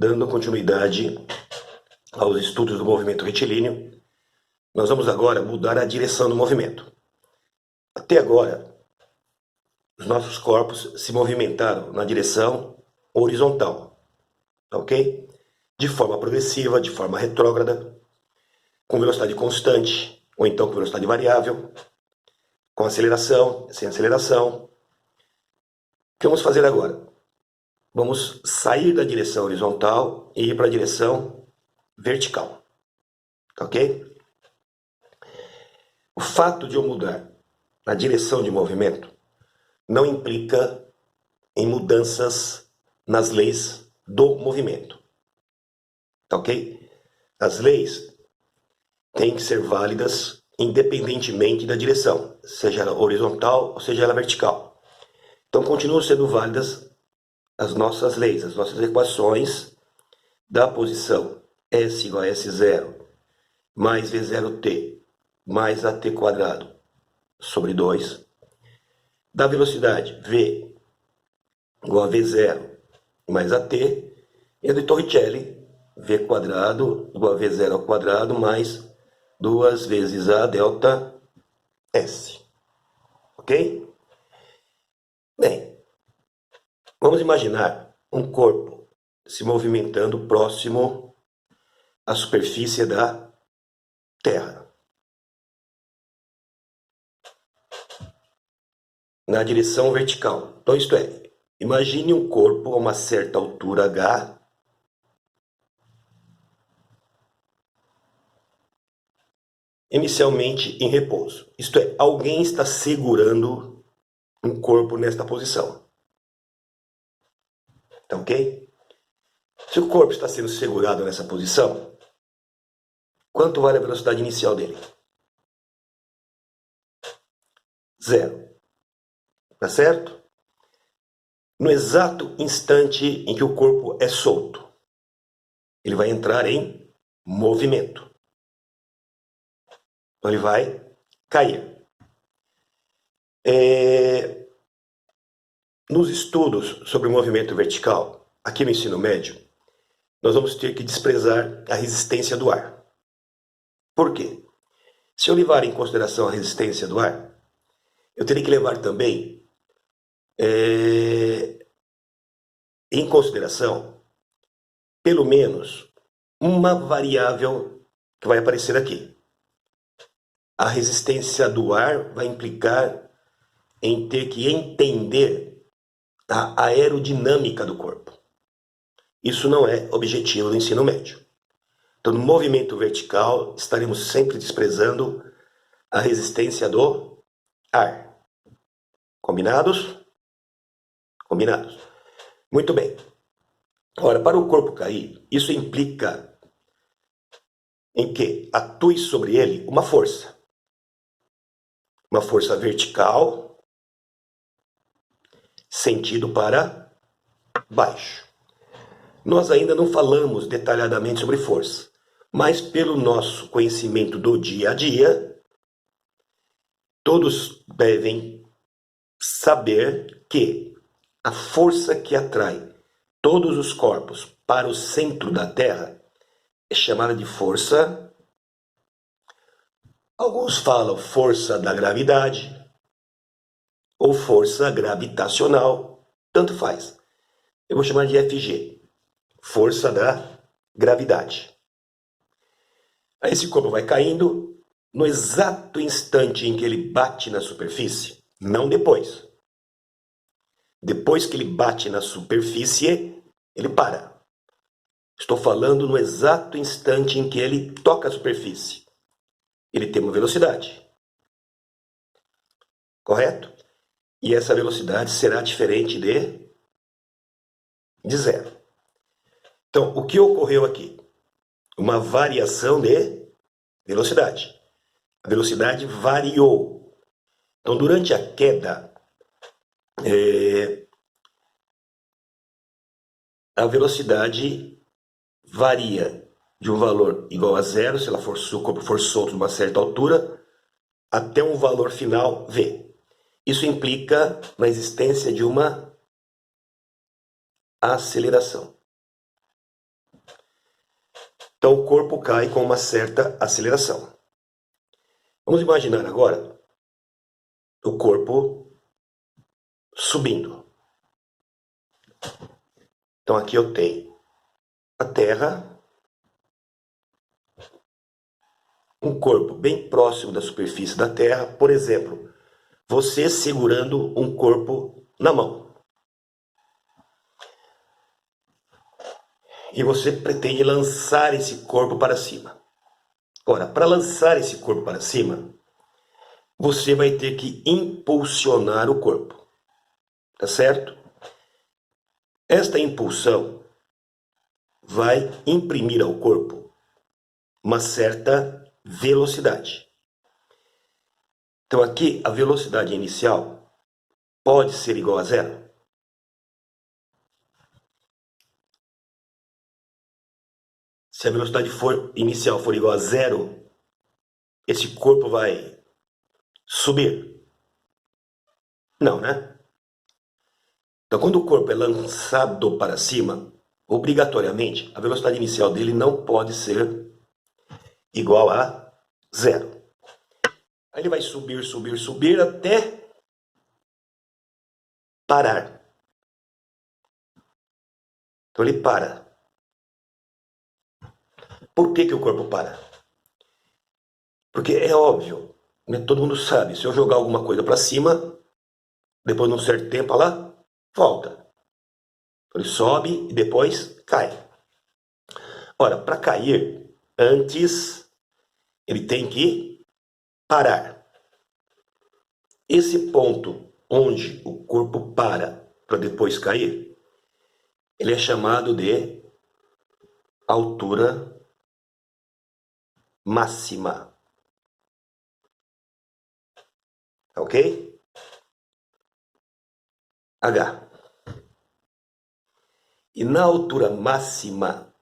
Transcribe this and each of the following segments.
dando continuidade aos estudos do movimento retilíneo, nós vamos agora mudar a direção do movimento. Até agora, os nossos corpos se movimentaram na direção horizontal, ok? De forma progressiva, de forma retrógrada, com velocidade constante, ou então com velocidade variável, com aceleração, sem aceleração. O que vamos fazer agora? Vamos sair da direção horizontal e ir para a direção vertical, ok? O fato de eu mudar a direção de movimento não implica em mudanças nas leis do movimento, ok? As leis têm que ser válidas independentemente da direção, seja ela horizontal ou seja ela vertical. Então continuam sendo válidas as nossas leis, as nossas equações da posição S igual a S0 mais V0t mais AT quadrado sobre 2, da velocidade V igual a V0 mais AT, e a de Torricelli, V quadrado igual a V0 ao quadrado mais 2 vezes A delta S. Ok? Bem, vamos imaginar um corpo se movimentando próximo à superfície da Terra, na direção vertical. Então, isto é, imagine um corpo a uma certa altura h, inicialmente em repouso. Isto é, alguém está segurando um corpo nesta posição. Tá ok? Se o corpo está sendo segurado nessa posição, quanto vale a velocidade inicial dele? 0. Tá certo? No exato instante em que o corpo é solto, ele vai entrar em movimento. Então ele vai cair. Nos estudos sobre o movimento vertical, aqui no ensino médio, nós vamos ter que desprezar a resistência do ar. Por quê? Se eu levar em consideração a resistência do ar, eu teria que levar também em consideração, pelo menos, uma variável que vai aparecer aqui. A resistência do ar vai implicar em ter que entender a aerodinâmica do corpo. Isso não é objetivo do ensino médio. Então, no movimento vertical, estaremos sempre desprezando a resistência do ar. Combinados? Combinados. Muito bem. Ora, para o corpo cair, isso implica em que atue sobre ele uma força. Uma força vertical, sentido para baixo. Nós ainda não falamos detalhadamente sobre força, mas pelo nosso conhecimento do dia a dia, todos devem saber que a força que atrai todos os corpos para o centro da Terra é chamada de força. Alguns falam força da gravidade ou força gravitacional, tanto faz. Eu vou chamar de FG, força da gravidade. Aí esse corpo vai caindo no exato instante em que ele bate na superfície, não depois. Depois que ele bate na superfície, ele para. Estou falando no exato instante em que ele toca a superfície. Ele tem uma velocidade. Correto? E essa velocidade será diferente de 0. Então, o que ocorreu aqui? Uma variação de velocidade. A velocidade variou. Então, durante a queda, a velocidade varia de um valor igual a 0, se o corpo for solto numa certa altura, até um valor final v. Isso implica na existência de uma aceleração. Então o corpo cai com uma certa aceleração. Vamos imaginar agora o corpo subindo. Então aqui eu tenho a Terra, um corpo bem próximo da superfície da Terra, por exemplo, você segurando um corpo na mão. E você pretende lançar esse corpo para cima. Ora, para lançar esse corpo para cima, você vai ter que impulsionar o corpo. Tá certo? Esta impulsão vai imprimir ao corpo uma certa velocidade. Então aqui a velocidade inicial pode ser igual a zero. Se a velocidade inicial for igual a zero, esse corpo vai subir? Não, né? Então quando o corpo é lançado para cima, obrigatoriamente a velocidade inicial dele não pode ser igual a zero. Aí ele vai subir, subir, subir até parar. Então ele para. Por que o corpo para? Porque é óbvio, né? Todo mundo sabe, se eu jogar alguma coisa para cima, depois de um certo tempo, ela volta. Então ele sobe e depois cai. Ora, para cair, antes ele tem que parar. Esse ponto onde o corpo para depois cair, ele é chamado de altura máxima. Ok? H. E na altura máxima,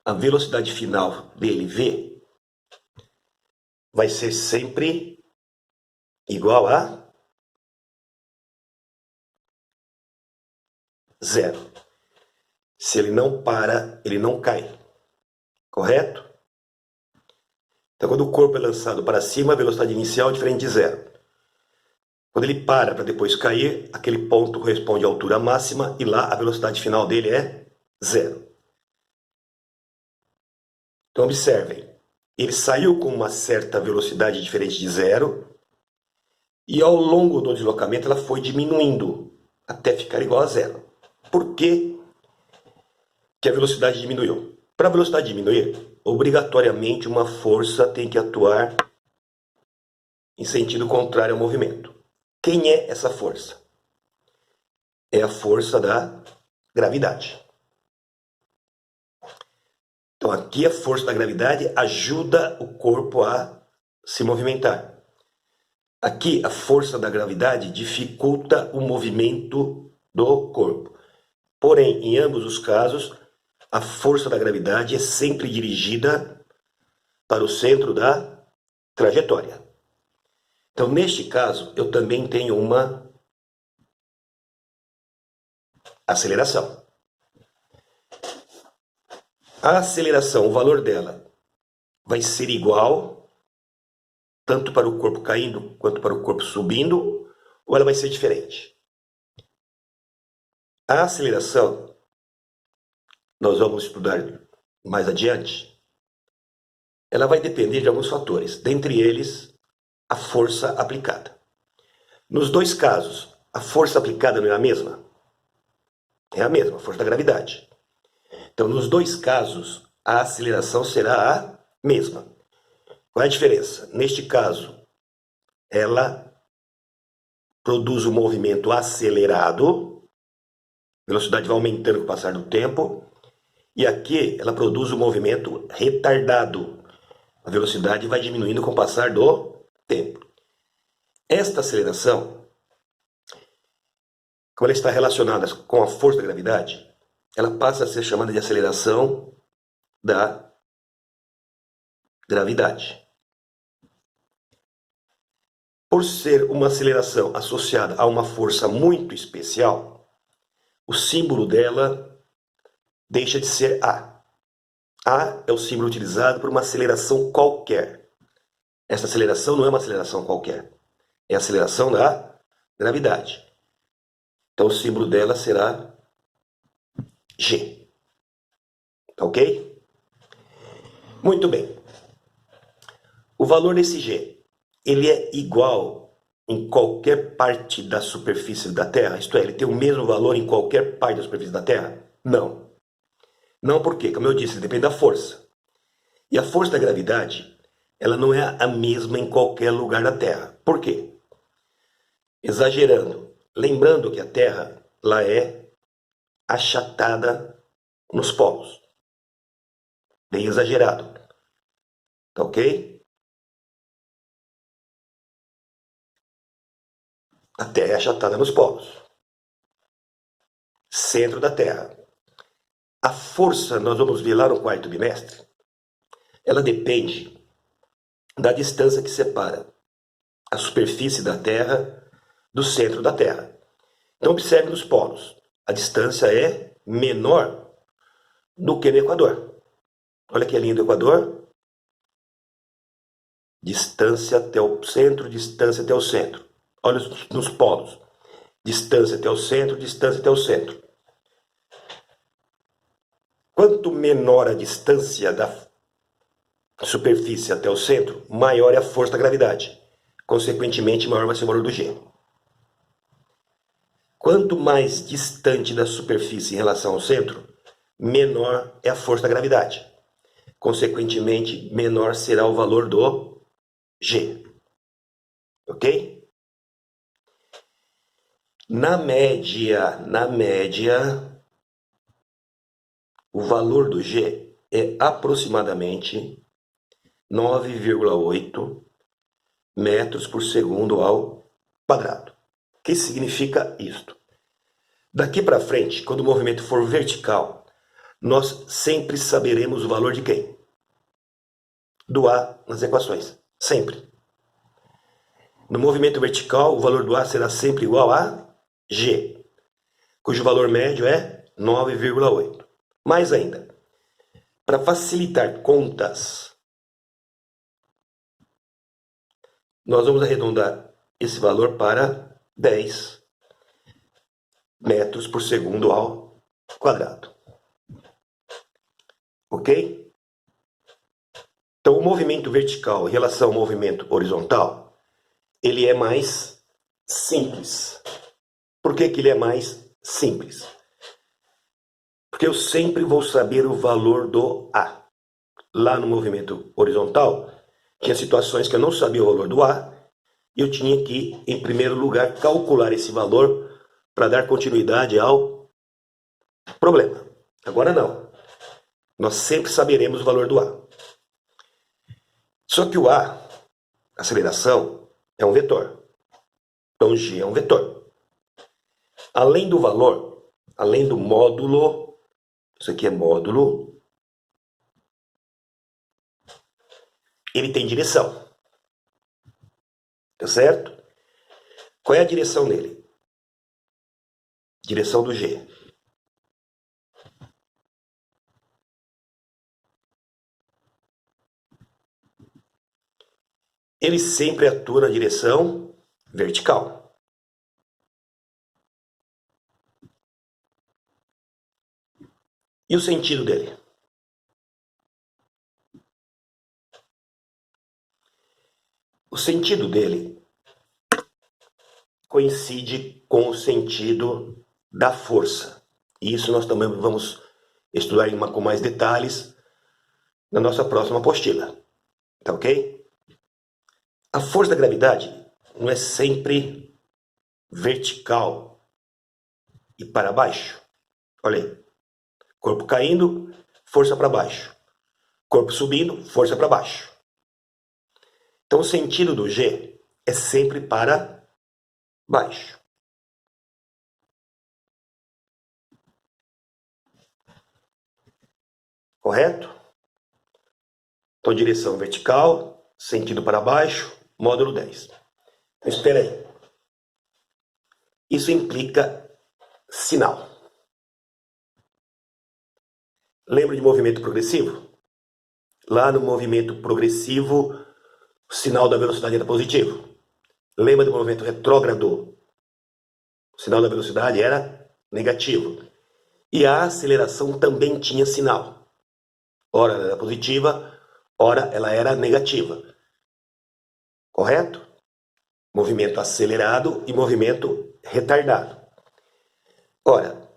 a velocidade final dele, V, vai ser sempre igual a zero. Se ele não para, ele não cai. Correto? Então, quando o corpo é lançado para cima, a velocidade inicial é diferente de zero. Quando ele para depois cair, aquele ponto corresponde à altura máxima e lá a velocidade final dele é zero. Então, observem. Ele saiu com uma certa velocidade diferente de zero e ao longo do deslocamento ela foi diminuindo até ficar igual a zero. Por que a velocidade diminuiu? Para a velocidade diminuir, obrigatoriamente uma força tem que atuar em sentido contrário ao movimento. Quem é essa força? É a força da gravidade. Então aqui a força da gravidade ajuda o corpo a se movimentar. Aqui a força da gravidade dificulta o movimento do corpo. Porém, em ambos os casos, a força da gravidade é sempre dirigida para o centro da trajetória. Então, neste caso, eu também tenho uma aceleração. A aceleração, o valor dela, vai ser igual tanto para o corpo caindo quanto para o corpo subindo, ou ela vai ser diferente? A aceleração, nós vamos estudar mais adiante, ela vai depender de alguns fatores, dentre eles a força aplicada. Nos dois casos, a força aplicada não é a mesma? É a mesma, a força da gravidade. Então, nos dois casos, a aceleração será a mesma. Qual é a diferença? Neste caso, ela produz um movimento acelerado, a velocidade vai aumentando com o passar do tempo, e aqui ela produz um movimento retardado, a velocidade vai diminuindo com o passar do tempo. Esta aceleração, como ela está relacionada com a força da gravidade, ela passa a ser chamada de aceleração da gravidade. Por ser uma aceleração associada a uma força muito especial, o símbolo dela deixa de ser A. A é o símbolo utilizado por uma aceleração qualquer. Essa aceleração não é uma aceleração qualquer. É a aceleração da gravidade. Então o símbolo dela será G. Ok? Muito bem. O valor desse G, ele é igual em qualquer parte da superfície da Terra? Isto é, ele tem o mesmo valor em qualquer parte da superfície da Terra? Não. Não porque, como eu disse, depende da força. E a força da gravidade, ela não é a mesma em qualquer lugar da Terra. Por quê? Exagerando. Lembrando que a Terra, lá é achatada nos polos. Bem exagerado. Tá ok? A Terra é achatada nos polos. Centro da Terra. A força, nós vamos ver lá no quarto bimestre, ela depende da distância que separa a superfície da Terra do centro da Terra. Então observe nos polos. A distância é menor do que no Equador. Olha aqui a linha do Equador. Distância até o centro, distância até o centro. Olha nos polos. Distância até o centro, distância até o centro. Quanto menor a distância da superfície até o centro, maior é a força da gravidade. Consequentemente, maior vai ser o valor do G. Quanto mais distante da superfície em relação ao centro, menor é a força da gravidade. Consequentemente, menor será o valor do G. Ok? Na média, o valor do G é aproximadamente 9,8 metros por segundo ao quadrado. O que significa isto? Daqui para frente, quando o movimento for vertical, nós sempre saberemos o valor de quem? Do A nas equações. Sempre. No movimento vertical, o valor do A será sempre igual a G, cujo valor médio é 9,8. Mais ainda, para facilitar contas, nós vamos arredondar esse valor para 10 metros por segundo ao quadrado. Ok? Então, o movimento vertical em relação ao movimento horizontal, ele é mais simples. Por que ele é mais simples? Porque eu sempre vou saber o valor do A. Lá no movimento horizontal, tinha situações que eu não sabia o valor do A, e eu tinha que, em primeiro lugar, calcular esse valor para dar continuidade ao problema. Agora não. Nós sempre saberemos o valor do A. Só que o A, aceleração, é um vetor. Então G é um vetor. Além do valor, além do módulo, isso aqui é módulo, ele tem direção. Tá certo? Qual é a direção dele? Direção do G. Ele sempre atua na direção vertical. E o sentido dele? O sentido dele coincide com o sentido da força. E isso nós também vamos estudar com mais detalhes na nossa próxima apostila. Tá ok? A força da gravidade não é sempre vertical e para baixo. Olha aí. Corpo caindo, força para baixo. Corpo subindo, força para baixo. Então o sentido do G é sempre para baixo. Correto? Então direção vertical, sentido para baixo, módulo 10. Então, espera aí. Isso implica sinal. Lembra de movimento progressivo? Lá no movimento progressivo, o sinal da velocidade era positivo. Lembra do movimento retrógrado? O sinal da velocidade era negativo. E a aceleração também tinha sinal. Ora ela era positiva, ora ela era negativa. Correto? Movimento acelerado e movimento retardado. Ora,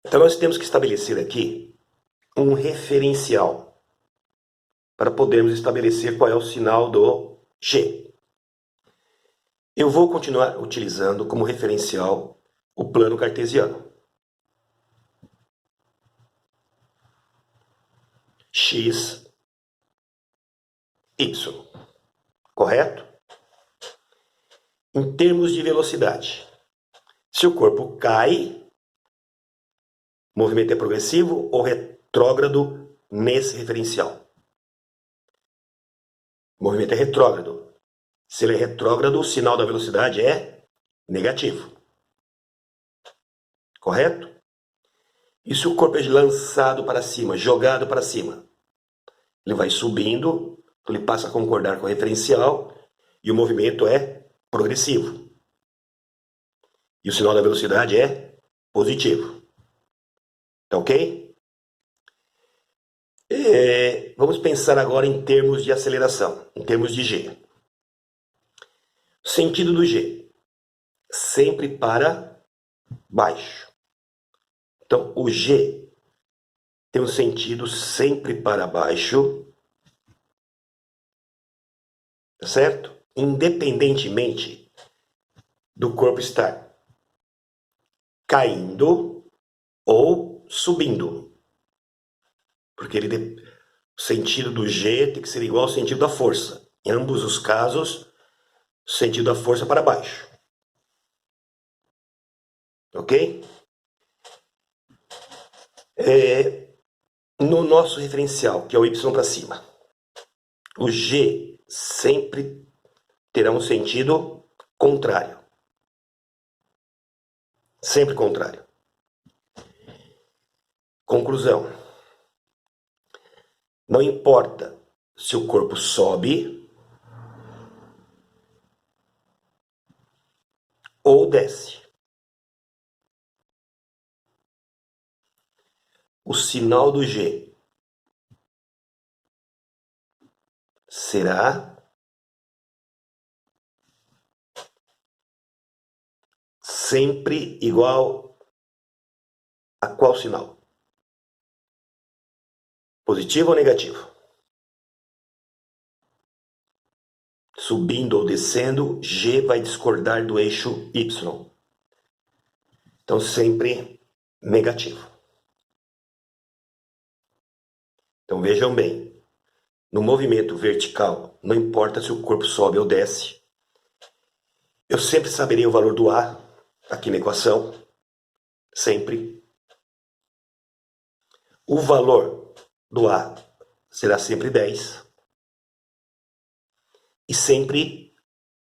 então nós temos que estabelecer aqui um referencial para podermos estabelecer qual é o sinal do G. Eu vou continuar utilizando como referencial o plano cartesiano. X, Y. Correto? Em termos de velocidade, se o corpo cai, o movimento é progressivo ou retrógrado nesse referencial? O movimento é retrógrado. Se ele é retrógrado, o sinal da velocidade é negativo. Correto? E se o corpo é lançado para cima, jogado para cima? Ele vai subindo, ele passa a concordar com o referencial e o movimento é progressivo. E o sinal da velocidade é positivo. Tá ok? Vamos pensar agora em termos de aceleração, em termos de G. Sentido do G, sempre para baixo. Então, o G tem um sentido sempre para baixo, certo? Independentemente do corpo estar caindo ou subindo. Porque o sentido do G tem que ser igual ao sentido da força. Em ambos os casos, o sentido da força para baixo. Ok? No nosso referencial, que é o Y para cima, o G sempre terá um sentido contrário. Sempre contrário. Conclusão. Não importa se o corpo sobe ou desce. O sinal do G será sempre igual a qual sinal? Positivo ou negativo? Subindo ou descendo, G vai discordar do eixo Y. Então, sempre negativo. Então, vejam bem. No movimento vertical, não importa se o corpo sobe ou desce, eu sempre saberei o valor do A aqui na equação. Sempre. O valor do A será sempre 10. E sempre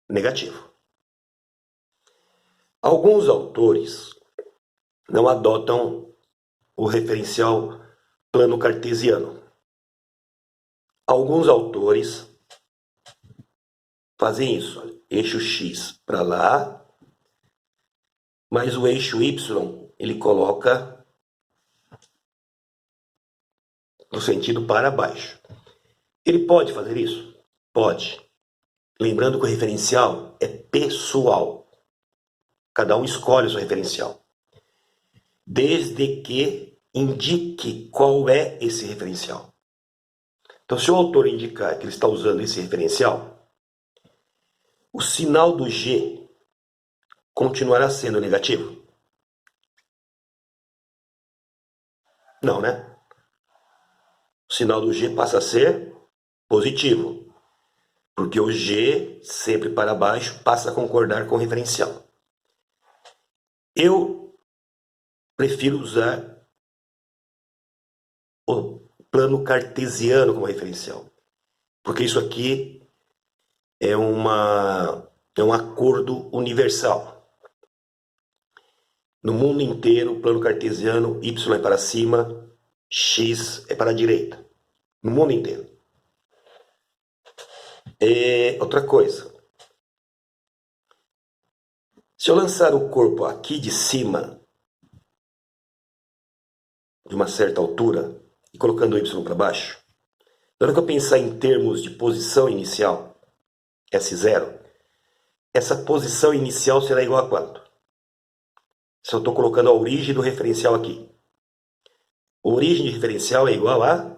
negativo. Alguns autores não adotam o referencial plano cartesiano. Alguns autores fazem isso. Eixo X para lá, mas o eixo Y ele coloca no sentido para baixo. Ele pode fazer isso? Pode. Lembrando que o referencial é pessoal. Cada um escolhe o seu referencial. Desde que indique qual é esse referencial. Então, se o autor indicar que ele está usando esse referencial, o sinal do G continuará sendo negativo? Não, né? O sinal do G passa a ser positivo, porque o G, sempre para baixo, passa a concordar com o referencial. Eu prefiro usar o plano cartesiano como referencial, porque isso aqui é um acordo universal. No mundo inteiro, o plano cartesiano, Y é para cima, X é para a direita. no mundo inteiro. Outra coisa, se eu lançar o corpo aqui de cima, de uma certa altura, e colocando o Y para baixo, na hora que eu pensar em termos de posição inicial, S0, essa posição inicial será igual a quanto? Se eu estou colocando a origem do referencial aqui. A origem de referencial é igual a...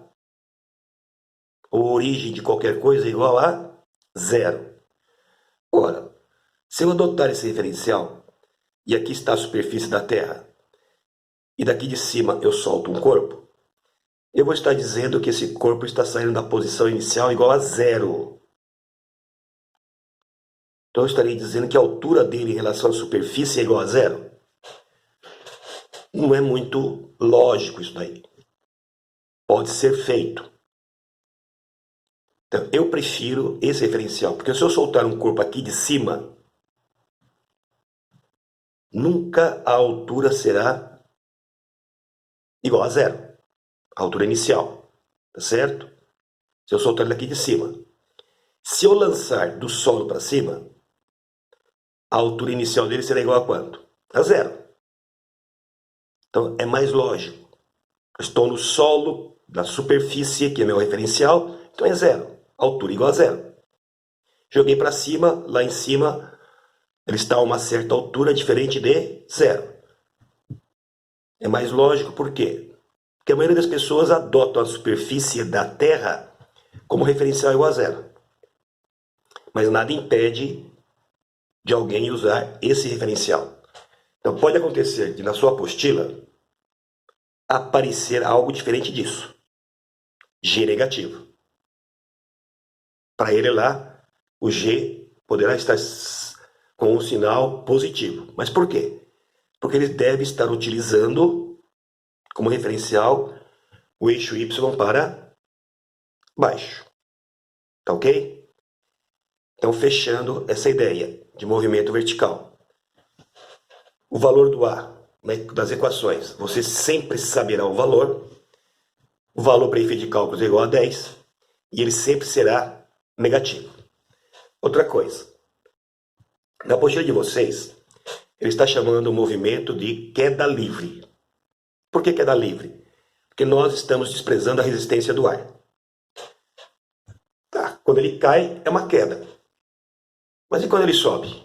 A origem de qualquer coisa é igual a 0. Ora, se eu adotar esse referencial, e aqui está a superfície da Terra, e daqui de cima eu solto um corpo, eu vou estar dizendo que esse corpo está saindo da posição inicial igual a 0. Então eu estarei dizendo que a altura dele em relação à superfície é igual a 0. Não é muito lógico isso daí. Pode ser feito. Então, eu prefiro esse referencial, porque se eu soltar um corpo aqui de cima, nunca a altura será igual a 0. A altura inicial, tá certo? Se eu soltar ele aqui de cima. Se eu lançar do solo para cima, a altura inicial dele será igual a quanto? A 0. Então, é mais lógico. Estou no solo da superfície, que é meu referencial, então é 0. Altura igual a 0. Joguei para cima, lá em cima, ele está a uma certa altura diferente de 0. É mais lógico por quê? Porque a maioria das pessoas adotam a superfície da Terra como referencial igual a 0. Mas nada impede de alguém usar esse referencial. Então pode acontecer de na sua apostila aparecer algo diferente disso. G negativo. Para ele lá, o G poderá estar com um sinal positivo. Mas por quê? Porque ele deve estar utilizando como referencial o eixo Y para baixo. Tá ok? Então, fechando essa ideia de movimento vertical. O valor do A, né, das equações, você sempre saberá o valor. O valor para efeito de cálculos é igual a 10 e ele sempre será negativo. Outra coisa, na apostila de vocês, ele está chamando o movimento de queda livre. Por que queda livre? Porque nós estamos desprezando a resistência do ar. Tá, quando ele cai, é uma queda. Mas e quando ele sobe?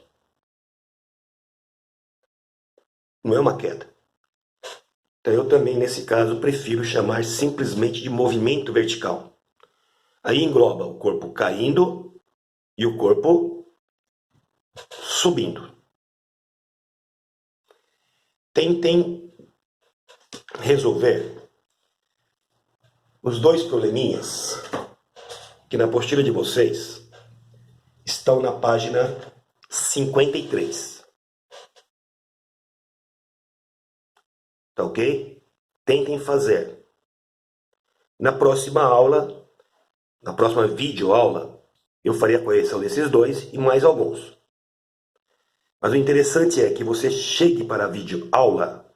Não é uma queda. Então eu também, nesse caso, prefiro chamar simplesmente de movimento vertical. Aí engloba o corpo caindo e o corpo subindo. Tentem resolver os dois probleminhas que na apostila de vocês estão na página 53. Tá ok? Tentem fazer. Na próxima aula, na próxima videoaula, eu farei a correção desses dois e mais alguns. Mas o interessante é que você chegue para a videoaula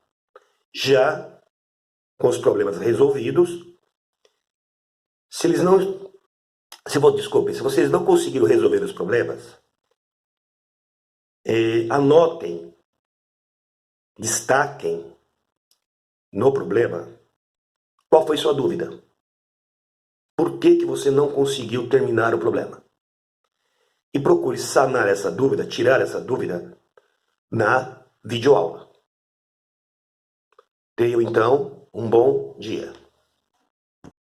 já com os problemas resolvidos. Se vocês não conseguiram resolver os problemas, anotem, destaquem no problema qual foi sua dúvida. Por que você não conseguiu terminar o problema? E procure sanar essa dúvida, tirar essa dúvida na videoaula. Tenham então um bom dia.